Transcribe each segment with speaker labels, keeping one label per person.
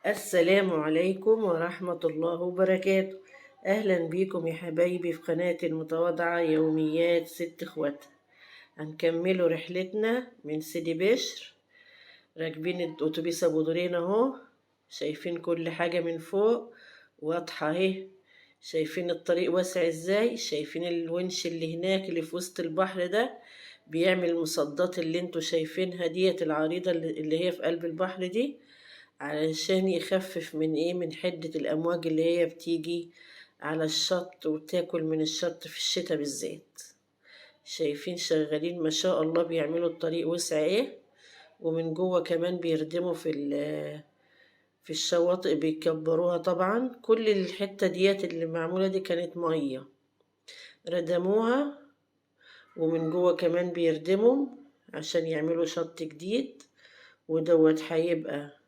Speaker 1: السلام عليكم ورحمة الله وبركاته. أهلا بيكم يا حبايبي في قناة المتواضعة يوميات ست اخوات. هنكملوا رحلتنا من سيدي بشر، راكبين الأتوبيس أبو دورين أهو. شايفين كل حاجة من فوق واضحة اهي. شايفين الطريق واسع ازاي، شايفين الونش اللي هناك اللي في وسط البحر ده بيعمل المصدات اللي انتوا شايفينها ديت العريضة اللي هي في قلب البحر دي، علشان يخفف من من حدة الأمواج اللي هي بتيجي على الشط وتاكل من الشط في الشتاء بالذات. شايفين شغالين ما شاء الله بيعملوا الطريق وسع ومن جوه كمان بيردموا في الشواطئ بيكبروها. طبعا كل الحتة ديت اللي معمولة دي كانت مية، ردموها ومن جوه كمان بيردموا عشان يعملوا شط جديد. ودوت هيبقى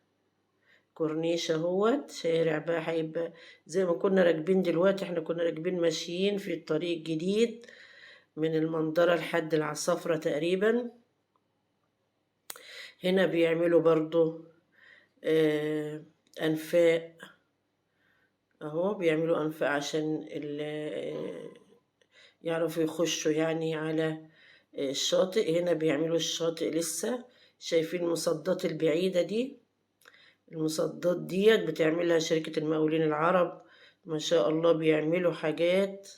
Speaker 1: كورنيش اهوت، شارع بقى هيبقى زي ما كنا راكبين دلوقتي. احنا كنا راكبين ماشيين في الطريق الجديد من المنظرة لحد العصافرة تقريبا. هنا بيعملوا برضو أنفاق اهو، بيعملوا أنفاق عشان يعرفوا يخشوا يعني على الشاطئ. هنا بيعملوا الشاطئ لسه. شايفين المصدات البعيدة دي؟ المصدات ديت بتعملها شركة المقاولين العرب. ما شاء الله بيعملوا حاجات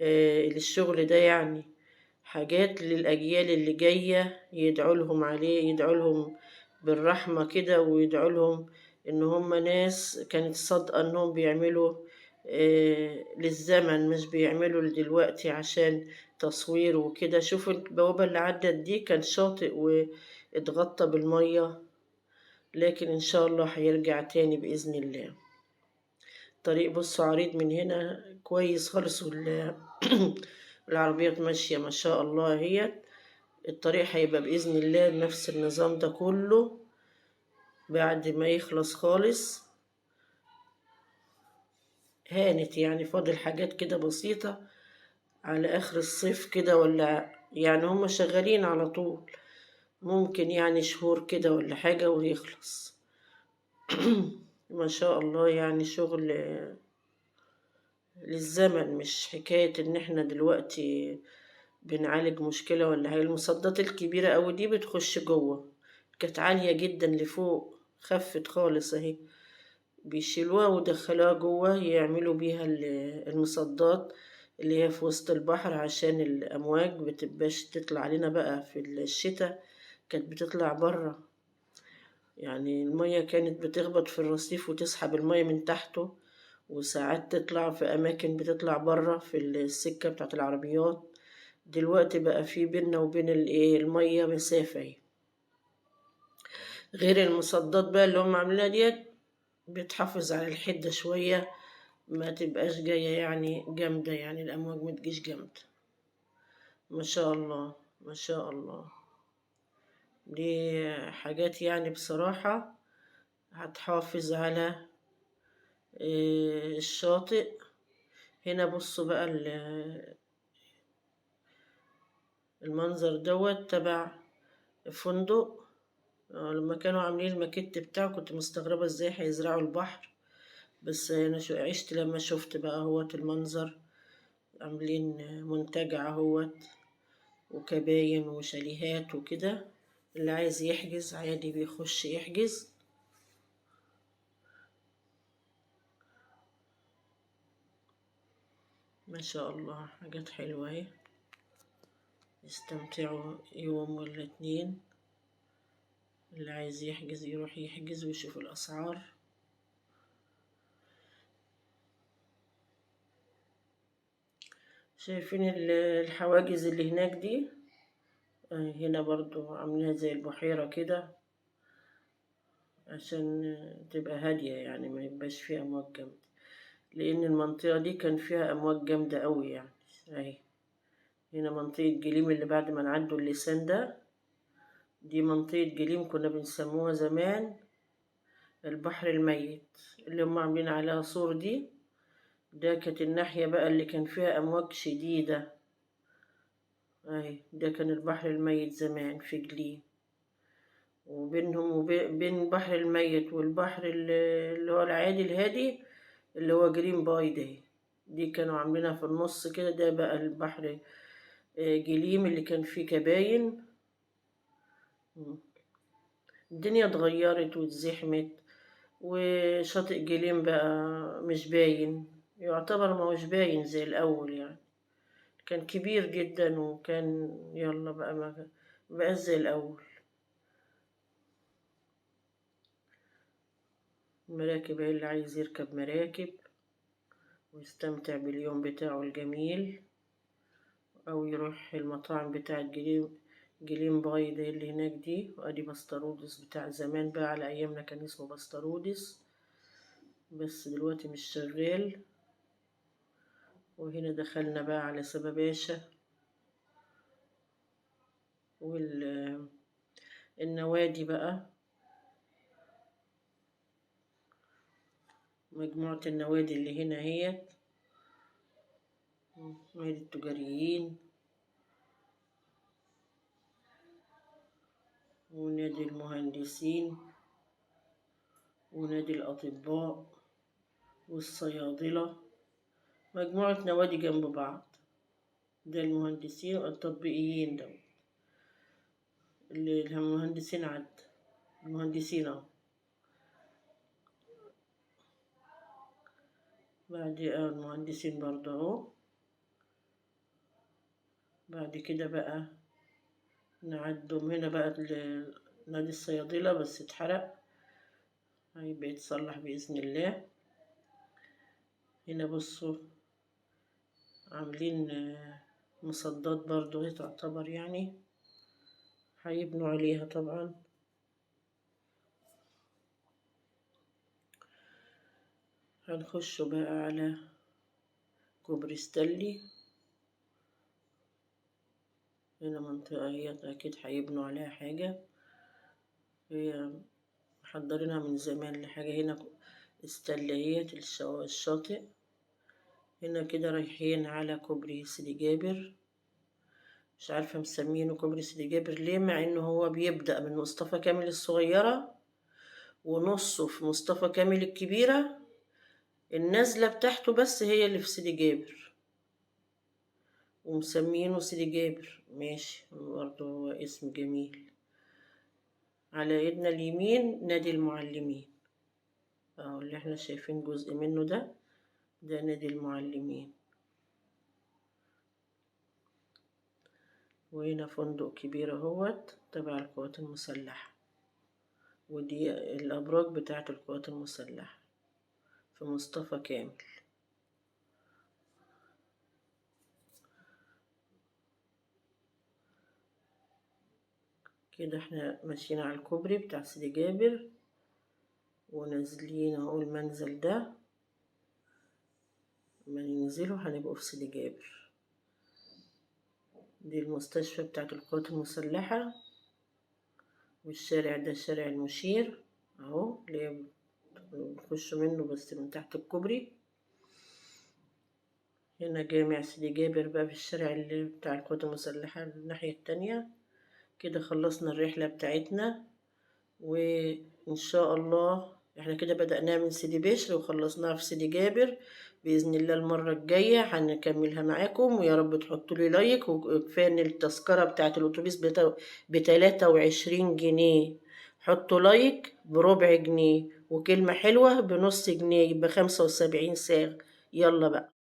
Speaker 1: للشغل ده، يعني حاجات للأجيال اللي جاية يدعوا لهم عليه، يدعوا لهم بالرحمة كده، ويدعوا لهم إن هم ناس كانت صادقة إنهم بيعملوا للزمن، مش بيعملوا لدلوقتي عشان تصوير وكده. شوفوا البوابة اللي عدت دي كان شاطئ واتغطى بالمية، لكن إن شاء الله هيرجع تاني بإذن الله. الطريق بصوا عريض من هنا كويس خالص والعربيات ماشية ما شاء الله. هي الطريق هيبقى بإذن الله نفس النظام ده كله بعد ما يخلص خالص. هانت يعني فاضل حاجات كده بسيطة على آخر الصيف كده، ولا يعني هم شغالين على طول، ممكن يعني شهور كده ولا حاجة ويخلص. ما شاء الله يعني شغل للزمن، مش حكاية ان احنا دلوقتي بنعالج مشكلة ولا حاجة. المصدات الكبيرة اوي دي بتخش جوه، كانت عالية جدا لفوق، خفت خالص اهي. بيشيلوها ودخلوها جوه يعملوا بيها المصدات اللي هي في وسط البحر، عشان الأمواج بتبقاش تطلع علينا بقى في الشتاء. كانت بتطلع برا، يعني المية كانت بتخبط في الرصيف وتسحب المية من تحته، وساعات تطلع في أماكن بتطلع برا في السكة بتاعت العربيات. دلوقتي بقى في بيننا وبين المية مسافة. غير المصدات بقى اللي هم عاملينها ديت بتحافظ على الحدة شوية، ما تبقاش جاية يعني جامدة، يعني الأمواج ما تجيش جامدة. ما شاء الله ما شاء الله. دي حاجات يعني بصراحة هتحافظ على الشاطئ. هنا بصوا بقى المنظر دوت تبع فندق. لما كانوا عاملين الماكيت بتاعه كنت مستغربة ازاي هيزرعوا البحر، بس انا عشت لما شفت بقى هوت المنظر. عاملين منتجع اهوت وكباين وشاليهات وكده، اللي عايز يحجز عادي بيخش يحجز. ما شاء الله حاجات حلوة اهي. يستمتعوا يوم ولا اتنين، اللي عايز يحجز يروح يحجز ويشوف الأسعار. شايفين الحواجز اللي هناك دي؟ هنا برضو عاملينها زي البحيرة كده عشان تبقى هادية، يعني ما يبقاش فيها أمواج جامدة، لأن المنطقة دي كان فيها أمواج جامدة أوي يعني. أهي هنا منطقة جليم اللي بعد ما نعدوا اللسان ده، دي منطقة جليم كنا بنسموها زمان البحر الميت، اللي هم عاملين عليها سور دي. ده كانت الناحية بقى اللي كان فيها أمواج شديدة. أهي ده كان البحر الميت زمان في جليم. وبينهم وبين البحر الميت والبحر اللي هو العادي الهادي اللي هو جرين باي دي كانوا عاملينها في النص كده. ده بقى البحر جليم اللي كان فيه كباين. الدنيا اتغيرت واتزحمت، وشاطئ جليم بقى مش باين، يعتبر ما هوش باين زي الأول يعني. كان كبير جدا وكان يلا بقى ما بقى زي الأول. المراكب اللي عايز يركب مراكب ويستمتع باليوم بتاعه الجميل، أو يروح المطاعم بتاع جليم باي ده اللي هناك دي. وأدي بسطرودس بتاع زمان بقى، على أيامنا كان اسمه بسطرودس بس دلوقتي مش شغال. وهنا دخلنا بقى على سباباشا والنوادي بقى، مجموعة النوادي اللي هنا هي نادي التجاريين ونادي المهندسين ونادي الأطباء والصيادلة، مجموعة نوادي جنب بعض. ده المهندسين والتطبيقيين، ده اللي المهندسين المهندسين اهو. بعد المهندسين برضه اهو. بعد كده بقى نعدهم هنا بقى نادي الصيادلة بس اتحرق، هيبقى يتصلح بإذن الله. هنا بصوا عاملين مصدات برضه، هي تعتبر يعني هيبنوا عليها طبعا. هنخش بقى على كوبري ستانلي. هنا منطقة هي أكيد هيبنوا عليها حاجة، هي محضرينها من زمان لحاجة. هنا ستانلية الشاطئ. هنا كده رايحين على كوبري سيدي جابر، مش عارفة مسمينه كوبري سيدي جابر ليه، مع انه هو بيبدأ من مصطفى كامل الصغيرة ونصه في مصطفى كامل الكبيرة، النازلة بتاعته بس هي اللي في سيدي جابر، ومسمينه سيدي جابر. ماشي برضه، هو اسم جميل. على ايدنا اليمين نادي المعلمين اهو، اللي احنا شايفين جزء منه ده نادي المعلمين. وهنا فندق كبير اهوت تبع القوات المسلحة، ودي الأبراج بتاعة القوات المسلحة في مصطفى كامل. كده احنا ماشيين على الكوبري بتاع سيدي جابر ونازلين اهو المنزل ده. لما ننزله هنبقوا في سيدي جابر. دي المستشفى بتاعة القوات المسلحة، والشارع ده شارع المشير اهو اللي بنخش منه بس من تحت الكوبري. هنا جامع سيدي جابر بقى في الشارع اللي بتاع القوات المسلحة الناحية التانية. كده خلصنا الرحلة بتاعتنا، وإن شاء الله احنا كده بدأناها من سيدي بشر وخلصناها في سيدي جابر. بإذن الله المرة الجاية هنكملها معاكم، ويا رب تحطوا لي لايك. وكفاية ان التذكرة بتاعت الأتوبيس ب23 جنيه، حطوا لايك ب4 جنيه، وكلمة حلوة ب0.5 جنيه، يبقى 75 ساغ. يلا بقى.